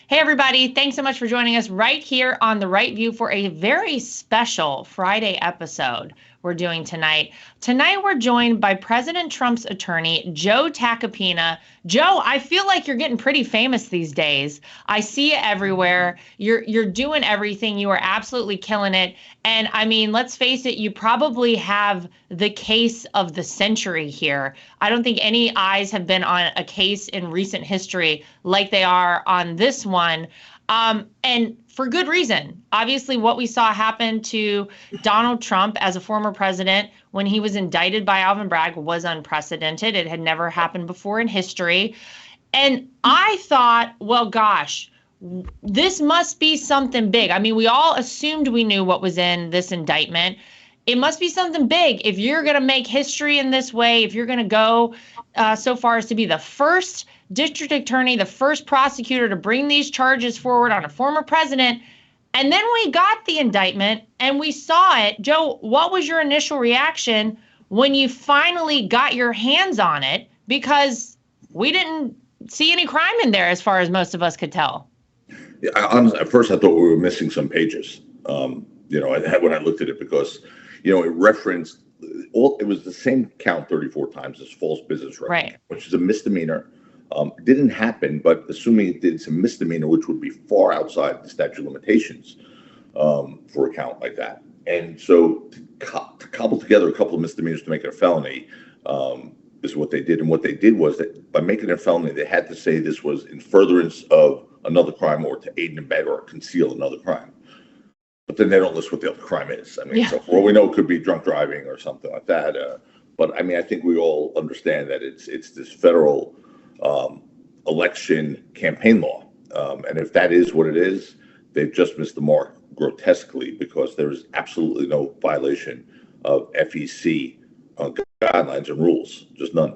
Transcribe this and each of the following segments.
Hey, everybody. Thanks so much for joining us right here on The Right View for a very special Friday episode we're doing tonight. Tonight, we're joined by President Trump's attorney, Joe Tacopina. Joe, I feel like you're getting pretty famous these days. I see you everywhere. You're doing everything. You are absolutely killing it. And I mean, let's face it, you probably have the case of the century here. I don't think any eyes have been on a case in recent history like they are on this one. And for good reason. Obviously, what we saw happen to Donald Trump as a former president when he was indicted by Alvin Bragg was unprecedented. It had never happened before in history. And I thought, well, gosh, this must be something big. I mean, we all assumed we knew what was in this indictment. It must be something big if you're going to make history in this way, if you're going to go so far as to be the first district attorney, the first prosecutor to bring these charges forward on a former president. And then we got the indictment and we saw it. Joe, what was your initial reaction when you finally got your hands on it? Because we didn't see any crime in there as far as most of us could tell. Yeah, honestly, at first I thought we were missing some pages. When I looked at it, because it referenced it was the same count 34 times as false business record, right, which is a misdemeanor. It didn't happen, but assuming it did, it's a misdemeanor, which would be far outside the statute of limitations for a count like that. And so to cobble together a couple of misdemeanors to make it a felony is what they did. And what they did was that by making it a felony, they had to say this was in furtherance of another crime or to aid and abet or conceal another crime. But then they don't list what the other crime is. I mean, yeah. So for all we know, it could be drunk driving or something like that. But I mean, I think we all understand that it's this federal election campaign law. And if that is what it is, they've just missed the mark grotesquely, because there is absolutely no violation of FEC guidelines and rules, just none.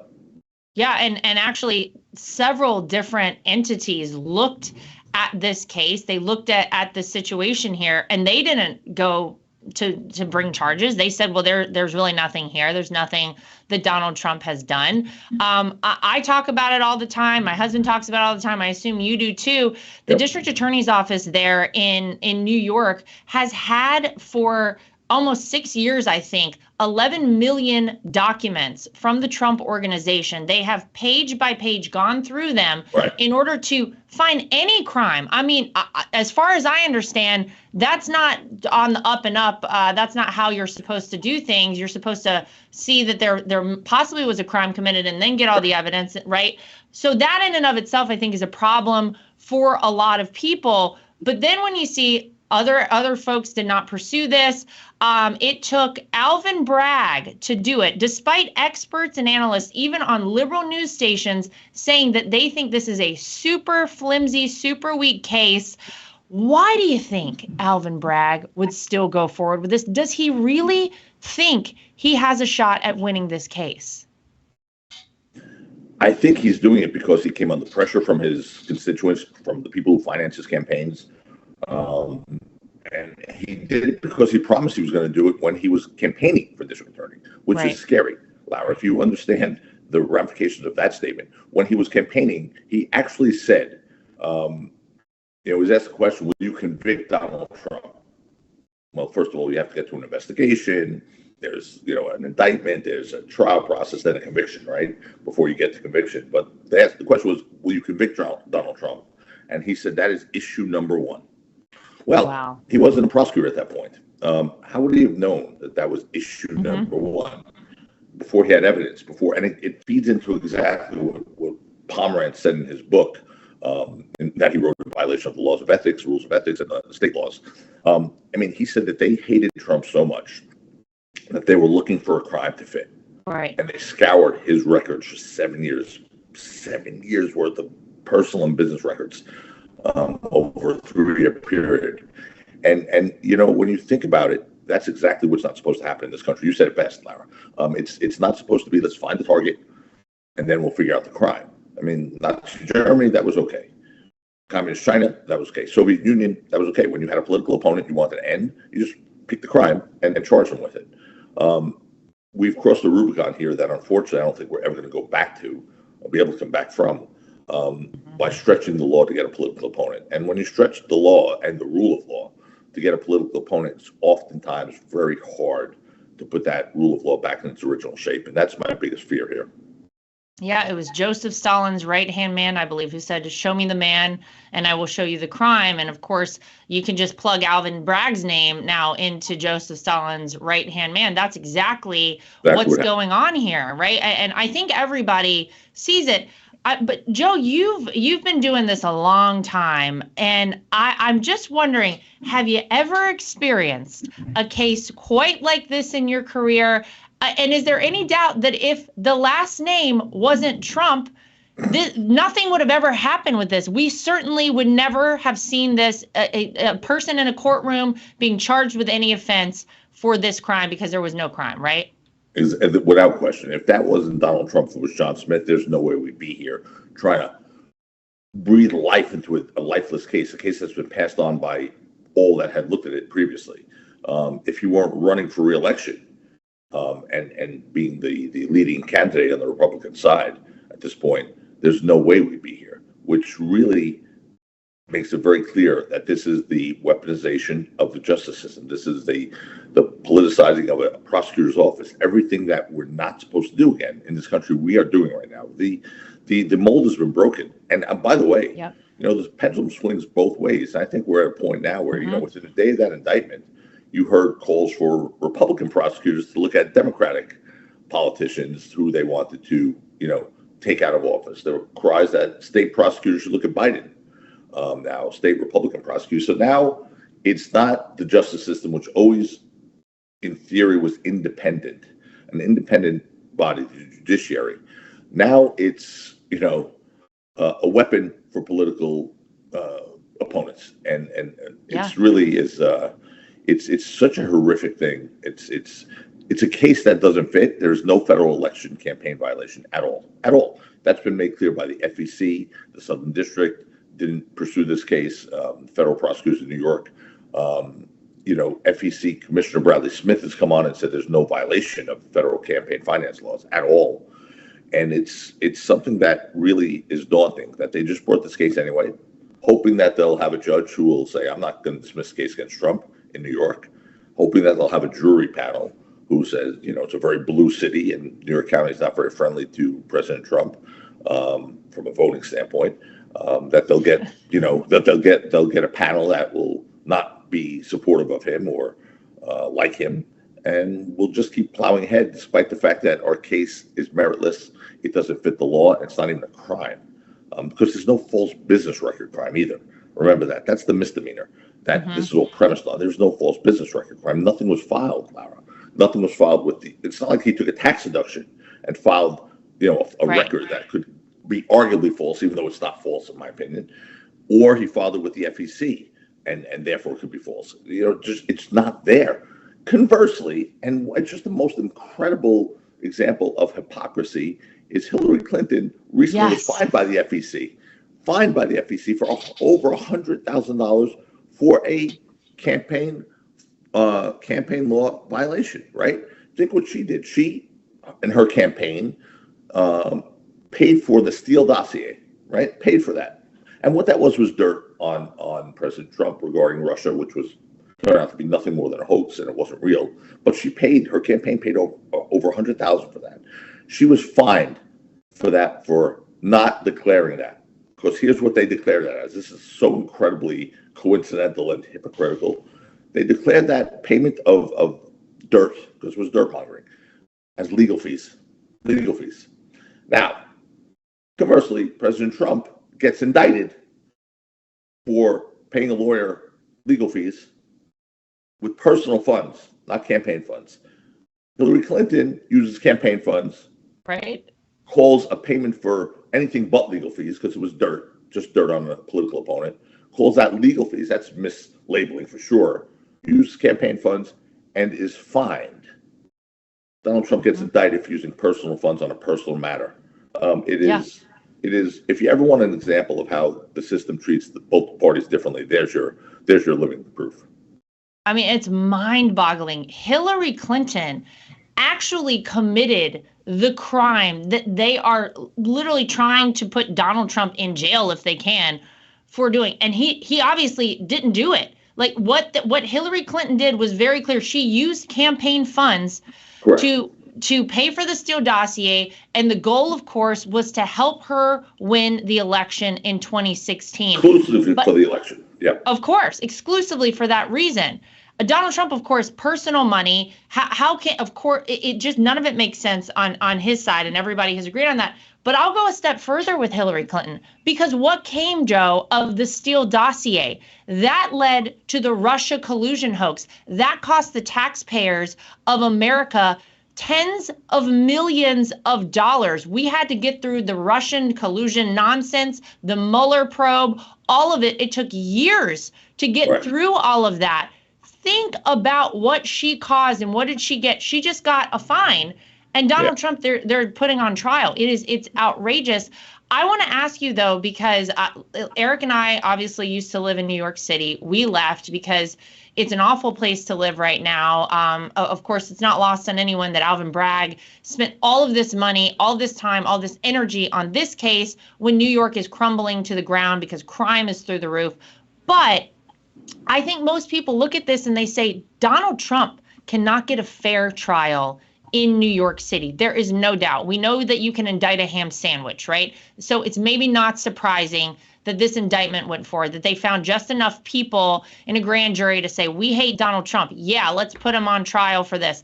Yeah, and actually several different entities looked at this case. They looked at the situation here, and they didn't go to bring charges. They said, well, there's really nothing here. There's nothing that Donald Trump has done. I talk about it all the time. My husband talks about it all the time. I assume you do too. The district attorney's office there in New York has had for almost 6 years, I think, 11 million documents from the Trump organization. They have page by page gone through them in order to find any crime. I mean, as far as I understand, that's not on the up and up. That's not how you're supposed to do things. You're supposed to see that there possibly was a crime committed and then get all the evidence, right? So that in and of itself, I think, is a problem for a lot of people. But then when you see other folks did not pursue this. It took Alvin Bragg to do it, despite experts and analysts, even on liberal news stations, saying that they think this is a super flimsy, super weak case. Why do you think Alvin Bragg would still go forward with this? Does he really think he has a shot at winning this case? I think he's doing it because he came under pressure from his constituents, from the people who finance his campaigns. And he did it because he promised he was going to do it when he was campaigning for district attorney, which is scary, Lara. If you understand the ramifications of that statement, when he was campaigning, he actually said, he was asked the question, will you convict Donald Trump? Well, first of all, you have to get to an investigation. There's, an indictment, there's a trial process, then a conviction, right? Before you get to conviction. But the question was, will you convict Donald Trump? And he said, that is issue number one. Well, He wasn't a prosecutor at that point. How would he have known that was issue number one before he had evidence? And it feeds into exactly what Pomerantz said in his book, that he wrote in violation of the laws of ethics, rules of ethics, and the state laws. He said that they hated Trump so much that they were looking for a crime to fit. Right. And they scoured his records for 7 years worth of personal and business records. Over a 3-year period. And when you think about it, that's exactly what's not supposed to happen in this country. You said it best, Lara. It's not supposed to be, let's find the target and then we'll figure out the crime. Nazi Germany, that was okay. Communist China, that was okay. Soviet Union, that was okay. When you had a political opponent you wanted to end, you just pick the crime and then charge them with it. We've crossed the Rubicon here that unfortunately I don't think we're ever going to go back to, or be able to come back from. by stretching the law to get a political opponent. And when you stretch the law and the rule of law to get a political opponent, it's oftentimes very hard to put that rule of law back in its original shape. And that's my biggest fear here. Yeah, it was Joseph Stalin's right-hand man, I believe, who said, "Show me the man and I will show you the crime." And of course, you can just plug Alvin Bragg's name now into Joseph Stalin's right-hand man. That's exactly what's going on here, right? And I think everybody sees it. But Joe, you've been doing this a long time, and I'm just wondering, have you ever experienced a case quite like this in your career? And is there any doubt that if the last name wasn't Trump, nothing would have ever happened with this? We certainly would never have seen this, a person in a courtroom being charged with any offense for this crime because there was no crime, right? Without question. If that wasn't Donald Trump, if it was John Smith, there's no way we'd be here trying to breathe life into a lifeless case, a case that's been passed on by all that had looked at it previously. If you weren't running for re-election, and being the leading candidate on the Republican side at this point, there's no way we'd be here, which really makes it very clear that this is the weaponization of the justice system. This is the politicizing of a prosecutor's office. Everything that we're not supposed to do again in this country, we are doing right now. The mold has been broken. And by the way, yep. The pendulum swings both ways. I think we're at a point now where, within a day of that indictment, you heard calls for Republican prosecutors to look at Democratic politicians who they wanted to, take out of office. There were cries that state prosecutors should look at Biden, now state Republican prosecutors. So now it's not the justice system, which always, in theory, was independent, an independent body, the judiciary. Now it's, a weapon for political opponents, and it's really is. It's such a horrific thing. It's a case that doesn't fit. There's no federal election campaign violation at all. That's been made clear by the FEC. The Southern District didn't pursue this case. Federal prosecutors in New York. FEC Commissioner Bradley Smith has come on and said there's no violation of federal campaign finance laws at all. And it's something that really is daunting that they just brought this case anyway, hoping that they'll have a judge who will say, I'm not going to dismiss the case against Trump in New York, hoping that they'll have a jury panel who says, it's a very blue city and New York County is not very friendly to President Trump from a voting standpoint. That they'll get, they'll get a panel that will not be supportive of him or like him, and we'll just keep plowing ahead, despite the fact that our case is meritless. It doesn't fit the law. It's not even a crime, because there's no false business record crime either. Remember that. That's the misdemeanor that this is all premised on. There's no false business record crime. Nothing was filed, Lara. Nothing was filed with it's not like he took a tax deduction and filed, a record that could be arguably false, even though it's not false in my opinion, or he filed it with the FEC and therefore it could be false. It's not there. Conversely, and it's just the most incredible example of hypocrisy is Hillary Clinton recently was fined by the FEC. Fined by the FEC for over $100,000 for a campaign law violation, right? Think what she did. She and her campaign paid for the Steele dossier, right? Paid for that. And what that was dirt on President Trump regarding Russia, which turned out to be nothing more than a hoax and it wasn't real. But her campaign paid over $100,000 for that. She was fined for that, for not declaring that. Because here's what they declared that as. This is so incredibly coincidental and hypocritical. They declared that payment of dirt, because it was dirt mongering, as legal fees. Legal fees. Now, conversely, President Trump gets indicted for paying a lawyer legal fees with personal funds, not campaign funds. Hillary Clinton uses campaign funds. Right. Calls a payment for anything but legal fees, because it was dirt, just dirt on a political opponent. Calls that legal fees. That's mislabeling for sure. Uses campaign funds and is fined. Donald Trump gets indicted for using personal funds on a personal matter. It is. If you ever want an example of how the system treats both parties differently, there's your living proof. I mean, it's mind-boggling. Hillary Clinton actually committed the crime that they are literally trying to put Donald Trump in jail if they can for doing. And he obviously didn't do it. Like what Hillary Clinton did was very clear. She used campaign funds Correct. to pay for the Steele dossier, and the goal, of course, was to help her win the election in 2016. Exclusively for the election. Yeah. Of course, exclusively for that reason. Donald Trump, of course, personal money. How can, of course, it just, none of it makes sense on his side, and everybody has agreed on that. But I'll go a step further with Hillary Clinton, because what came, Joe, of the Steele dossier, that led to the Russia collusion hoax. That cost the taxpayers of America tens of millions of dollars. We had to get through the Russian collusion nonsense, the Mueller probe, all of it. It took years to get through all of that. Think about what she caused, and what did she get? She just got a fine. And Donald Trump, they're putting on trial. It's outrageous. I want to ask you, though, because Eric and I obviously used to live in New York City. We left because it's an awful place to live right now. Of course, it's not lost on anyone that Alvin Bragg spent all of this money, all this time, all this energy on this case when New York is crumbling to the ground because crime is through the roof. But I think most people look at this and they say, Donald Trump cannot get a fair trial in New York City. There is no doubt. We know that you can indict a ham sandwich, right? So it's maybe not surprising that this indictment went forward, that they found just enough people in a grand jury to say, we hate Donald Trump. Yeah, let's put him on trial for this.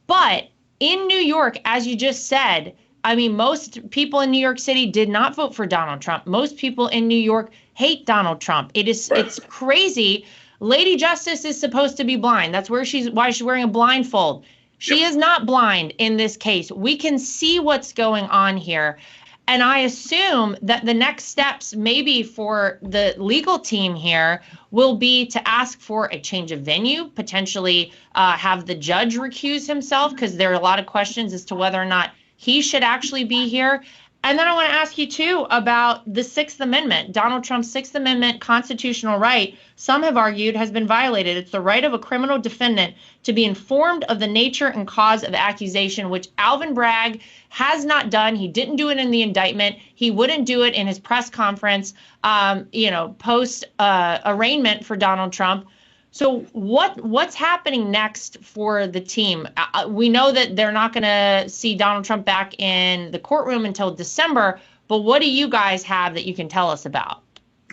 But in New York, as you just said, I mean, most people in New York City did not vote for Donald Trump. Most people in New York hate Donald Trump. It's crazy. Lady Justice is supposed to be blind. That's why she's wearing a blindfold. She is not blind in this case. We can see what's going on here. And I assume that the next steps maybe for the legal team here will be to ask for a change of venue, potentially have the judge recuse himself, because there are a lot of questions as to whether or not he should actually be here. And then I want to ask you, too, about the Sixth Amendment. Donald Trump's Sixth Amendment constitutional right, some have argued, has been violated. It's the right of a criminal defendant to be informed of the nature and cause of accusation, which Alvin Bragg has not done. He didn't do it in the indictment. He wouldn't do it in his press conference, post arraignment for Donald Trump. So what's happening next for the team? We know that they're not going to see Donald Trump back in the courtroom until December, but what do you guys have that you can tell us about?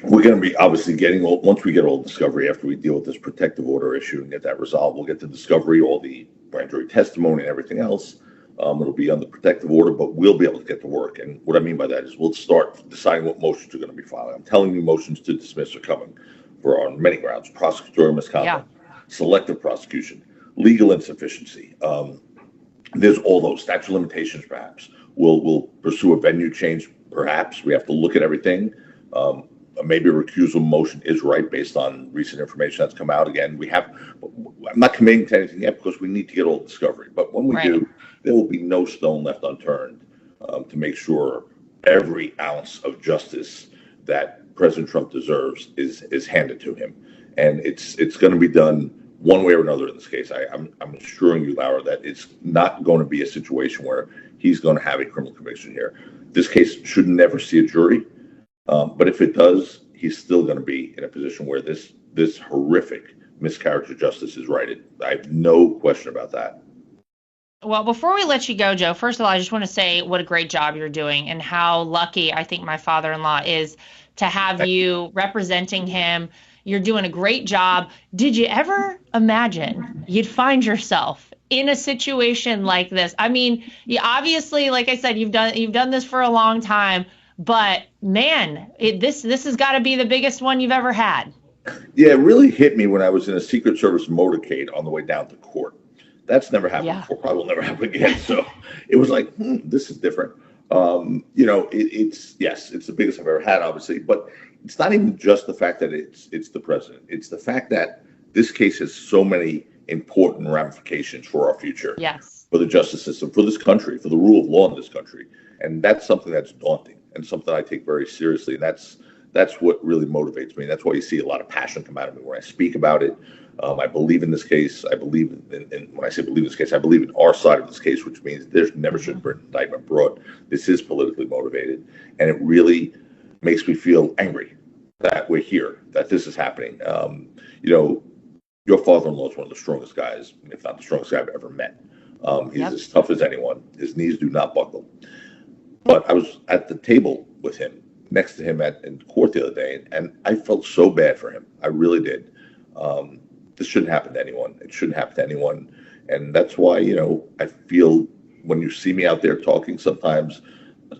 We're going to be obviously once we get all discovery, after we deal with this protective order issue and get that resolved, we'll get the discovery, all the grand jury testimony and everything else. It'll be on the protective order, but we'll be able to get to work. And what I mean by that is we'll start deciding what motions are going to be filed. I'm telling you, motions to dismiss are coming on many grounds: prosecutorial misconduct, selective prosecution, legal insufficiency. There's all those statute of limitations. Perhaps we'll pursue a venue change. Perhaps we have to look at everything. Maybe a recusal motion is right based on recent information that's come out. Again, I'm not committing to anything yet because we need to get all the discovery. But when we do, there will be no stone left unturned to make sure every ounce of justice that President Trump deserves is handed to him. And it's going to be done one way or another in this case. I'm assuring you, Lara, that it's not going to be a situation where he's going to have a criminal conviction here. This case should never see a jury. But if it does, he's still going to be in a position where this horrific miscarriage of justice is righted. I have no question about that. Well, before we let you go, Joe, first of all, I just want to say what a great job you're doing and how lucky I think my father-in-law is to have you representing him. You're doing a great job. Did you ever imagine you'd find yourself in a situation like this? I mean, you obviously, like I said, you've done this for a long time. But man, this has got to be the biggest one you've ever had. Yeah, it really hit me when I was in a Secret Service motorcade on the way down to court. That's never happened before. Probably will never happen again. So it was like, this is different. It's the biggest I've ever had, obviously. But it's not even just the fact that it's the president. It's the fact that this case has so many important ramifications for our future. Yes. For the justice system, for this country, for the rule of law in this country. And that's something that's daunting and something I take very seriously. And that's what really motivates me. That's why you see a lot of passion come out of me when I speak about it. I believe in this case. I believe when I say believe in this case, I believe in our side of this case, which means there's never should have been an indictment brought. This is politically motivated, and it really makes me feel angry that we're here, that this is happening. Your father-in-law is one of the strongest guys, if not the strongest guy I've ever met. He's as tough as anyone. His knees do not buckle. But I was at the table with him, next to him in court the other day, and I felt so bad for him. I really did. This shouldn't happen to anyone. It shouldn't happen to anyone. And that's why, I feel when you see me out there talking, sometimes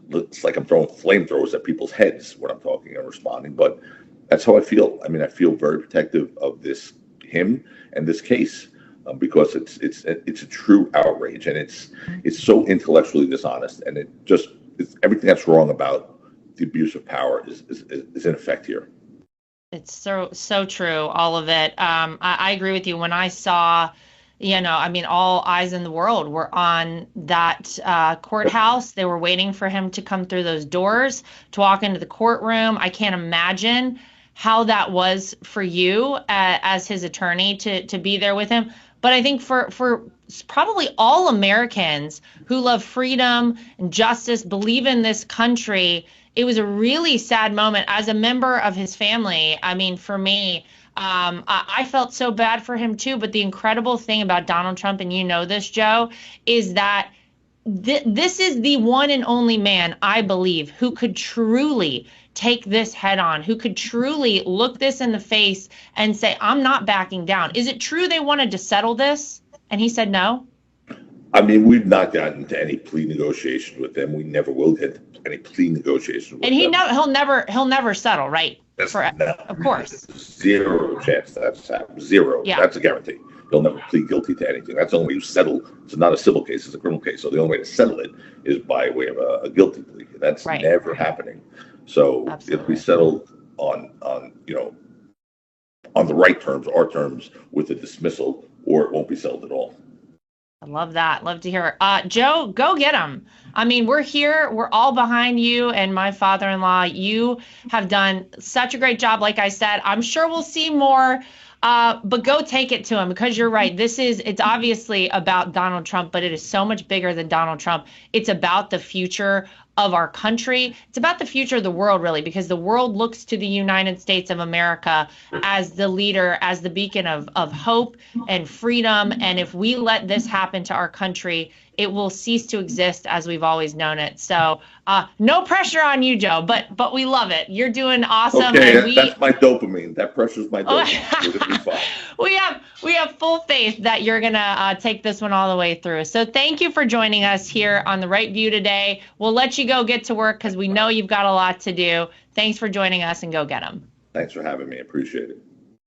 it's like I'm throwing flamethrowers at people's heads when I'm talking and responding. But that's how I feel. I mean, I feel very protective of him and this case, because it's a true outrage, and it's so intellectually dishonest, and it's everything that's wrong about the abuse of power is in effect here. It's so true, all of it. I agree with you. When I saw, all eyes in the world were on that courthouse. They were waiting for him to come through those doors to walk into the courtroom. I can't imagine how that was for you as his attorney to be there with him. But I think for probably all Americans who love freedom and justice, believe in this country, it was a really sad moment. As a member of his family, I mean, for me, I felt so bad for him too. But the incredible thing about Donald Trump, and you know this, Joe, is that this is the one and only man, I believe, who could truly take this head on, who could truly look this in the face and say, I'm not backing down. Is it true they wanted to settle this? And he said no? I mean, we've not gotten to any plea negotiations with them. We never will get any plea negotiations with them. And he'll never settle, right? Of course. Zero chance that's happened. Zero. Yeah. That's a guarantee. He'll never plead guilty to anything. That's the only way you settle. It's not a civil case, it's a criminal case. So the only way to settle it is by way of a guilty plea. That's right. Never happening. So Absolutely. If we settle on the right terms, our terms, with a dismissal, or it won't be settled at all. I love that. Love to hear it. Joe, go get him. I mean, we're here. We're all behind you and my father-in-law. You have done such a great job. Like I said, I'm sure we'll see more. But go take it to him, because you're right. It's obviously about Donald Trump, but it is so much bigger than Donald Trump. It's about the future of our country. It's about the future of the world, really, because the world looks to the United States of America as the leader, as the beacon of hope and freedom. And if we let this happen to our country, it will cease to exist as we've always known it. So no pressure on you, Joe, but we love it. You're doing awesome. Okay, and that's my dopamine. That pressure's my dopamine. We're gonna be fine. We have full faith that you're going to take this one all the way through. So thank you for joining us here on The Right View today. We'll let you go get to work because we know you've got a lot to do. Thanks for joining us, and go get them. Thanks for having me. Appreciate it.